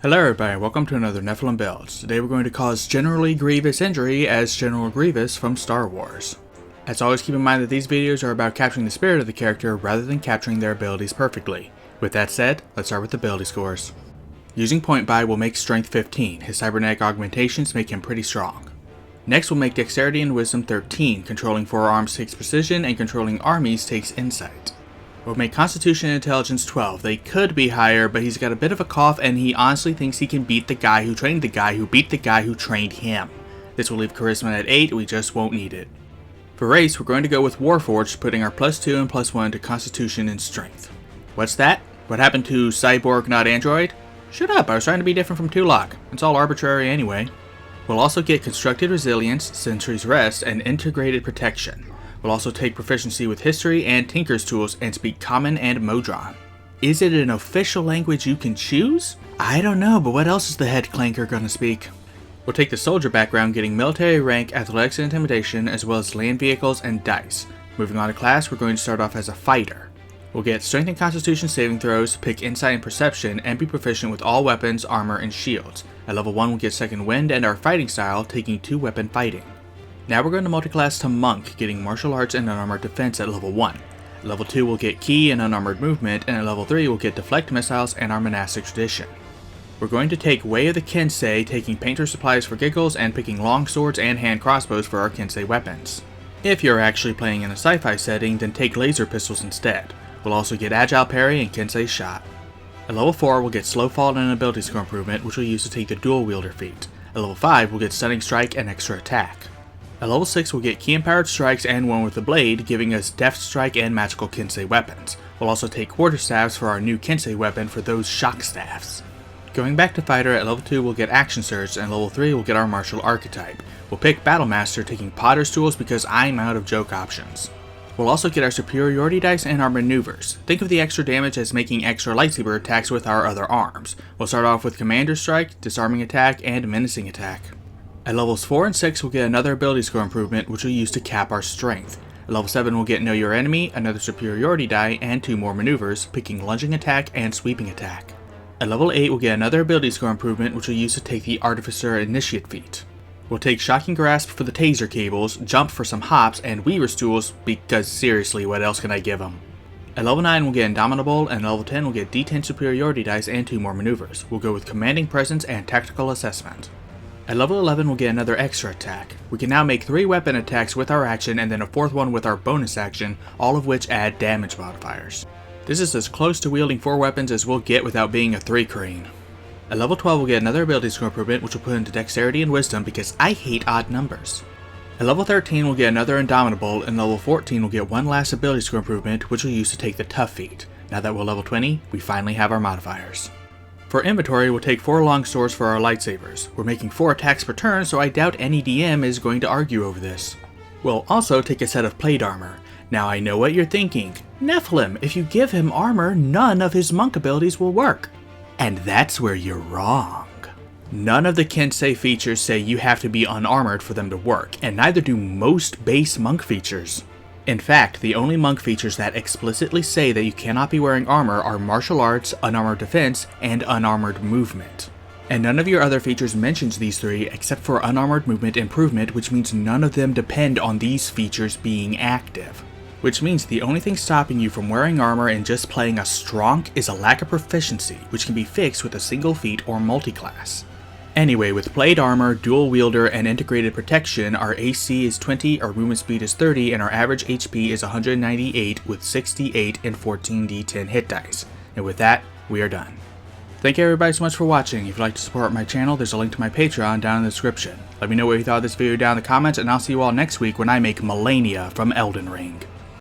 Hello everybody, welcome to another Nephilim build. Today we're going to cause Generally Grievous injury as General Grievous from Star Wars. As always, keep in mind that these videos are about capturing the spirit of the character rather than capturing their abilities perfectly. With that said, let's start with the ability scores. Using Point Buy will make Strength 15, his cybernetic augmentations make him pretty strong. Next we'll make Dexterity and Wisdom 13, controlling forearms takes Precision and controlling armies takes Insight. We'll make Constitution and Intelligence 12. They could be higher, but he's got a bit of a cough and he honestly thinks he can beat the guy who trained the guy who beat the guy who trained him. This will leave Charisma at 8, we just won't need it. For race, we're going to go with Warforged, putting our +2 and +1 to Constitution and Strength. What's that? What happened to Cyborg not Android? Shut up, I was trying to be different from Tulok. It's all arbitrary anyway. We'll also get Constructed Resilience, Sentry's Rest, and Integrated Protection. We'll also take proficiency with History and Tinker's Tools and speak Common and Modron. Is it an official language you can choose? I don't know, but what else is the head clanker gonna speak? We'll take the soldier background, getting military rank, athletics and intimidation, as well as land vehicles and dice. Moving on to class, we're going to start off as a fighter. We'll get strength and constitution saving throws, pick insight and perception, and be proficient with all weapons, armor, and shields. At level 1 we'll get second wind and our fighting style, taking 2-weapon fighting. Now we're going to multiclass to Monk, getting Martial Arts and Unarmored Defense at level 1. At level 2 we'll get Ki and Unarmored Movement, and at level 3 we'll get Deflect Missiles and our Monastic Tradition. We're going to take Way of the Kensei, taking Painter Supplies for giggles and picking long swords and hand crossbows for our Kensei weapons. If you're actually playing in a sci-fi setting, then take Laser Pistols instead. We'll also get Agile Parry and Kensei Shot. At level 4 we'll get Slow Fall and an Ability Score improvement, which we'll use to take the Dual Wielder feat. At level 5 we'll get Stunning Strike and Extra Attack. At level 6 we'll get Key-Empowered Strikes and one with the Blade, giving us Deft Strike and Magical Kensei weapons. We'll also take Quarterstaffs for our new Kensei weapon for those Shock Staffs. Going back to Fighter, at level 2 we'll get Action Surge, and at level 3 we'll get our Martial Archetype. We'll pick Battlemaster, taking Potter's Tools because I'm out of joke options. We'll also get our Superiority Dice and our Maneuvers. Think of the extra damage as making extra lightsaber attacks with our other arms. We'll start off with Commander Strike, Disarming Attack, and Menacing Attack. At levels 4 and 6 we'll get another ability score improvement, which we'll use to cap our strength. At level 7 we'll get Know Your Enemy, another superiority die, and 2 more maneuvers, picking Lunging Attack and Sweeping Attack. At level 8 we'll get another ability score improvement, which we'll use to take the Artificer Initiate feat. We'll take Shocking Grasp for the taser cables, Jump for some hops, and Weaver's Tools, because seriously, what else can I give them? At level 9 we'll get Indomitable, and at level 10 we'll get D10 superiority dice and 2 more maneuvers. We'll go with Commanding Presence and Tactical Assessment. At level 11 we'll get another extra attack. We can now make 3 weapon attacks with our action and then a 4th one with our bonus action, all of which add damage modifiers. This is as close to wielding 4 weapons as we'll get without being a 3 crane. At level 12 we'll get another ability score improvement, which we'll put into Dexterity and Wisdom because I hate odd numbers. At level 13 we'll get another Indomitable, and level 14 we'll get one last ability score improvement, which we'll use to take the Tough feat. Now that we're level 20, we finally have our modifiers. For inventory, we'll take 4 long swords for our lightsabers. We're making 4 attacks per turn, so I doubt any DM is going to argue over this. We'll also take a set of plate armor. Now I know what you're thinking. Nephilim, if you give him armor, none of his monk abilities will work. And that's where you're wrong. None of the Kensei features say you have to be unarmored for them to work, and neither do most base monk features. In fact, the only monk features that explicitly say that you cannot be wearing armor are Martial Arts, Unarmored Defense, and Unarmored Movement. And none of your other features mentions these 3 except for Unarmored Movement Improvement, which means none of them depend on these features being active. Which means the only thing stopping you from wearing armor and just playing a Stronk is a lack of proficiency, which can be fixed with a single feat or multiclass. Anyway, with plate armor, dual wielder, and integrated protection, our AC is 20, our movement speed is 30, and our average HP is 198 with 68 and 14 D10 hit dice. And with that, we are done. Thank you everybody so much for watching. If you'd like to support my channel, there's a link to my Patreon down in the description. Let me know what you thought of this video down in the comments, and I'll see you all next week when I make Melania from Elden Ring.